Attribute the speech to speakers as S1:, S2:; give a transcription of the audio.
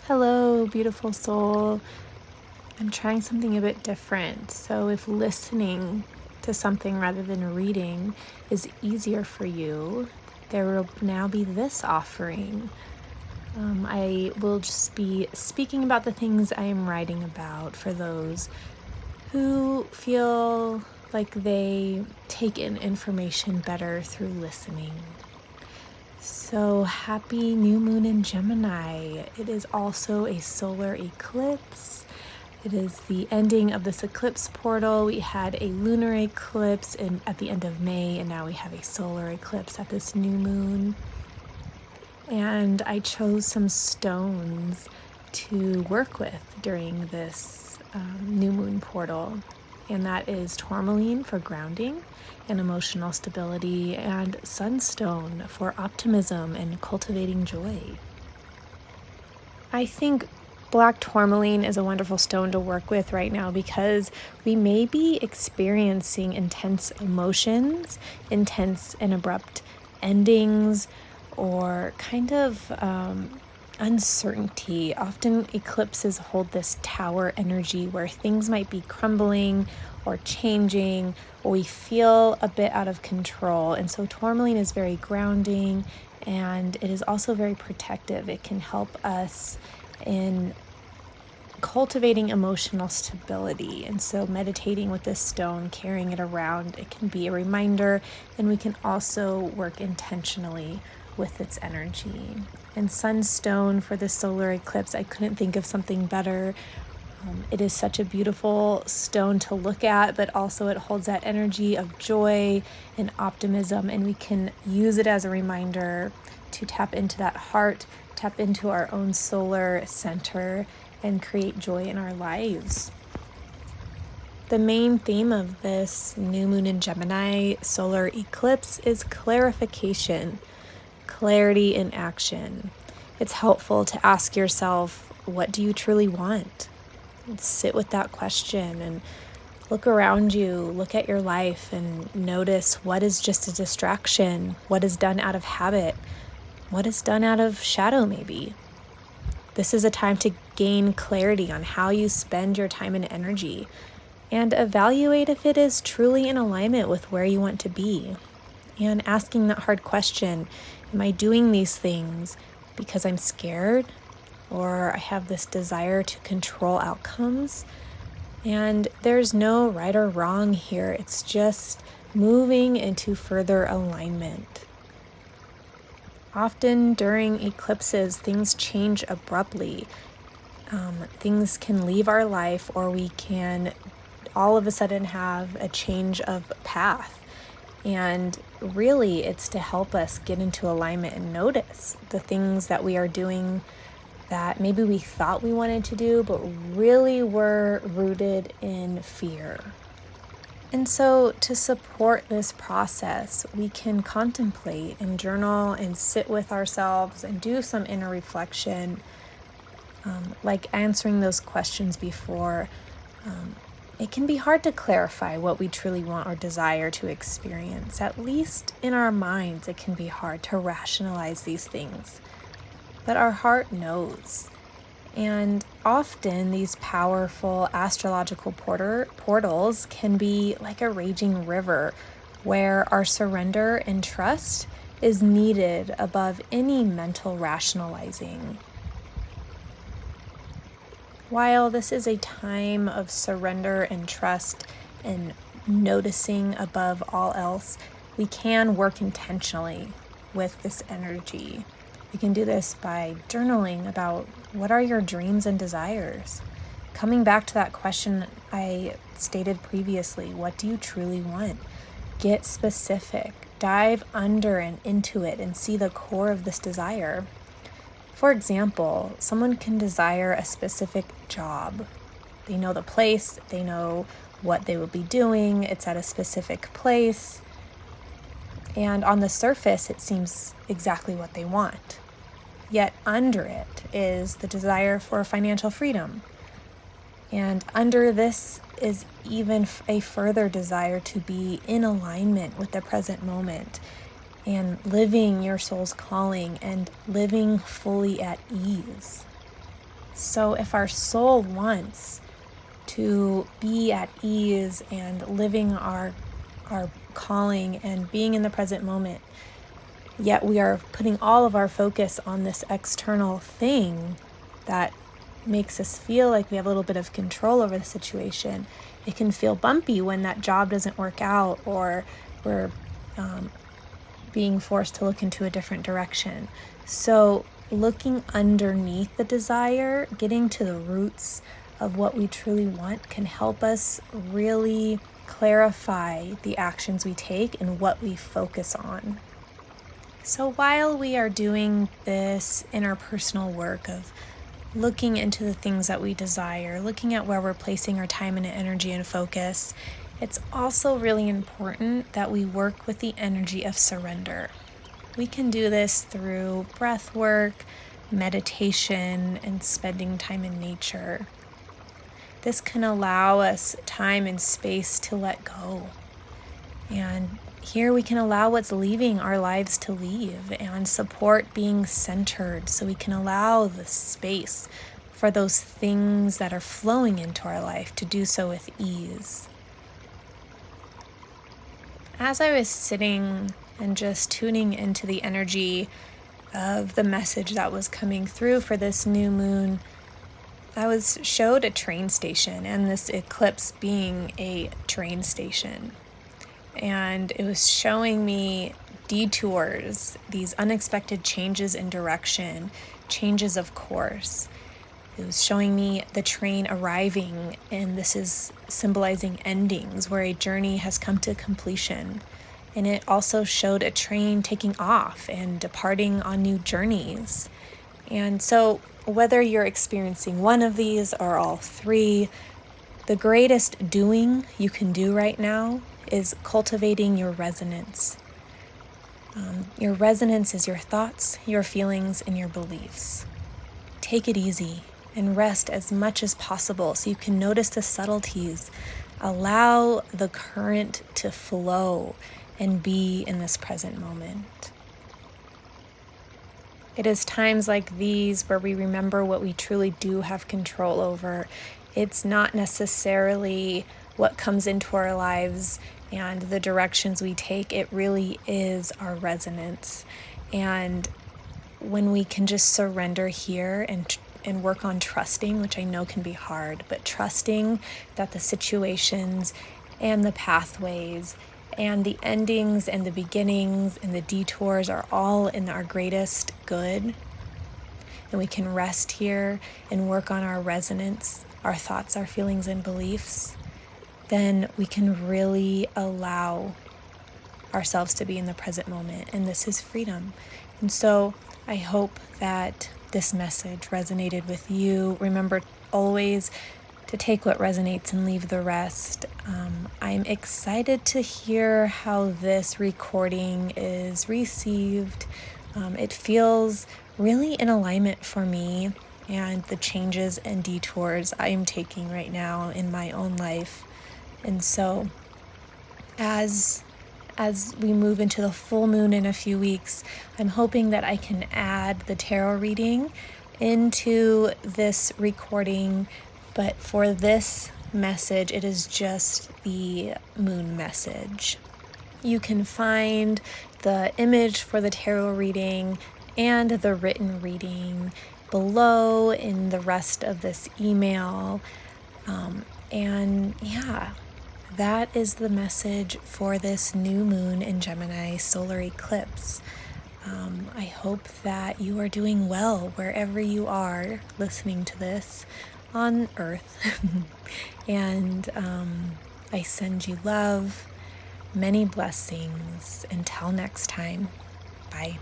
S1: Hello, beautiful soul. I'm trying something a bit different. So, if listening to something rather than reading is easier for you, there will now be this offering. I will just be speaking about the things I am writing about for those who feel like they take in information better through listening. So happy new moon in Gemini. It is also a solar eclipse. It is the ending of this eclipse portal. We had a lunar eclipse at the end of May, and now we have a solar eclipse at this new moon. And I chose some stones to work with during this new moon portal. And that is tourmaline for grounding and emotional stability, and sunstone for optimism and cultivating joy. I think black tourmaline is a wonderful stone to work with right now because we may be experiencing intense emotions, intense and abrupt endings, or kind of uncertainty. Often eclipses hold this tower energy where things might be crumbling or changing, or we feel a bit out of control. And so tourmaline is very grounding, and it is also very protective. It can help us in cultivating emotional stability. And so meditating with this stone, carrying it around, it can be a reminder, and we can also work intentionally with its energy. And sunstone for the solar eclipse, I couldn't think of something better. It is such a beautiful stone to look at, but also it holds that energy of joy and optimism, and we can use it as a reminder to tap into that heart, tap into our own solar center, and create joy in our lives. The main theme of this new moon in Gemini solar eclipse is clarification, clarity in action. It's helpful to ask yourself, what do you truly want? Sit with that question and look around you, look at your life and notice what is just a distraction, what is done out of habit, what is done out of shadow maybe. This is a time to gain clarity on how you spend your time and energy and evaluate if it is truly in alignment with where you want to be. And asking that hard question, am I doing these things because I'm scared? Or I have this desire to control outcomes? And there's no right or wrong here. It's just moving into further alignment. Often during eclipses, things change abruptly. Things can leave our life, or we can all of a sudden have a change of path. And really, it's to help us get into alignment and notice the things that we are doing that maybe we thought we wanted to do, but really were rooted in fear. And so to support this process, we can contemplate and journal and sit with ourselves and do some inner reflection, like answering those questions before. It can be hard to clarify what we truly want or desire to experience. At least in our minds, it can be hard to rationalize these things. But our heart knows. And often these powerful astrological portals can be like a raging river where our surrender and trust is needed above any mental rationalizing. While this is a time of surrender and trust and noticing above all else, we can work intentionally with this energy. You can do this by journaling about what are your dreams and desires. Coming back to that question I stated previously, what do you truly want? Get specific, dive under and into it and see the core of this desire. For example, someone can desire a specific job. They know the place, they know what they will be doing, it's at a specific place. And on the surface, it seems exactly what they want. Yet under it is the desire for financial freedom. And under this is even a further desire to be in alignment with the present moment and living your soul's calling and living fully at ease. So if our soul wants to be at ease and living our calling and being in the present moment, yet we are putting all of our focus on this external thing that makes us feel like we have a little bit of control over the situation, it can feel bumpy when that job doesn't work out, or we're being forced to look into a different direction. So looking underneath the desire, getting to the roots of what we truly want, can help us really clarify the actions we take and what we focus on. So while we are doing this interpersonal work of looking into the things that we desire, looking at where we're placing our time and energy and focus, it's also really important that we work with the energy of surrender. We can do this through breath work, meditation, and spending time in nature. This can allow us time and space to let go. And here we can allow what's leaving our lives to leave and support being centered, so we can allow the space for those things that are flowing into our life to do so with ease. As I was sitting and just tuning into the energy of the message that was coming through for this new moon, I was showed a train station, and this eclipse being a train station. And it was showing me detours, these unexpected changes in direction, changes of course. It was showing me the train arriving, and this is symbolizing endings, where a journey has come to completion. And it also showed a train taking off and departing on new journeys. And so whether you're experiencing one of these or all three, the greatest doing you can do right now is cultivating your resonance. Your resonance is your thoughts, your feelings, and your beliefs. Take it easy and rest as much as possible so you can notice the subtleties. Allow the current to flow and be in this present moment. It is times like these where we remember what we truly do have control over. It's not necessarily what comes into our lives and the directions we take. It really is our resonance. And when we can just surrender here and work on trusting, which I know can be hard, but trusting that the situations and the pathways and the endings and the beginnings and the detours are all in our greatest good, and we can rest here and work on our resonance, our thoughts, our feelings, and beliefs, then we can really allow ourselves to be in the present moment. And this is freedom. And so I hope that this message resonated with you. Remember always to take what resonates and leave the rest. I'm excited to hear how this recording is received. It feels really in alignment for me and the changes and detours I am taking right now in my own life. And so as we move into the full moon in a few weeks, I'm hoping that I can add the tarot reading into this recording. But for this message, it is just the moon message. You can find the image for the tarot reading and the written reading below in the rest of this email. And yeah, that is the message for this new moon in Gemini solar eclipse. I hope that you are doing well wherever you are listening to this on Earth. And I send you love, many blessings. Until next time, bye.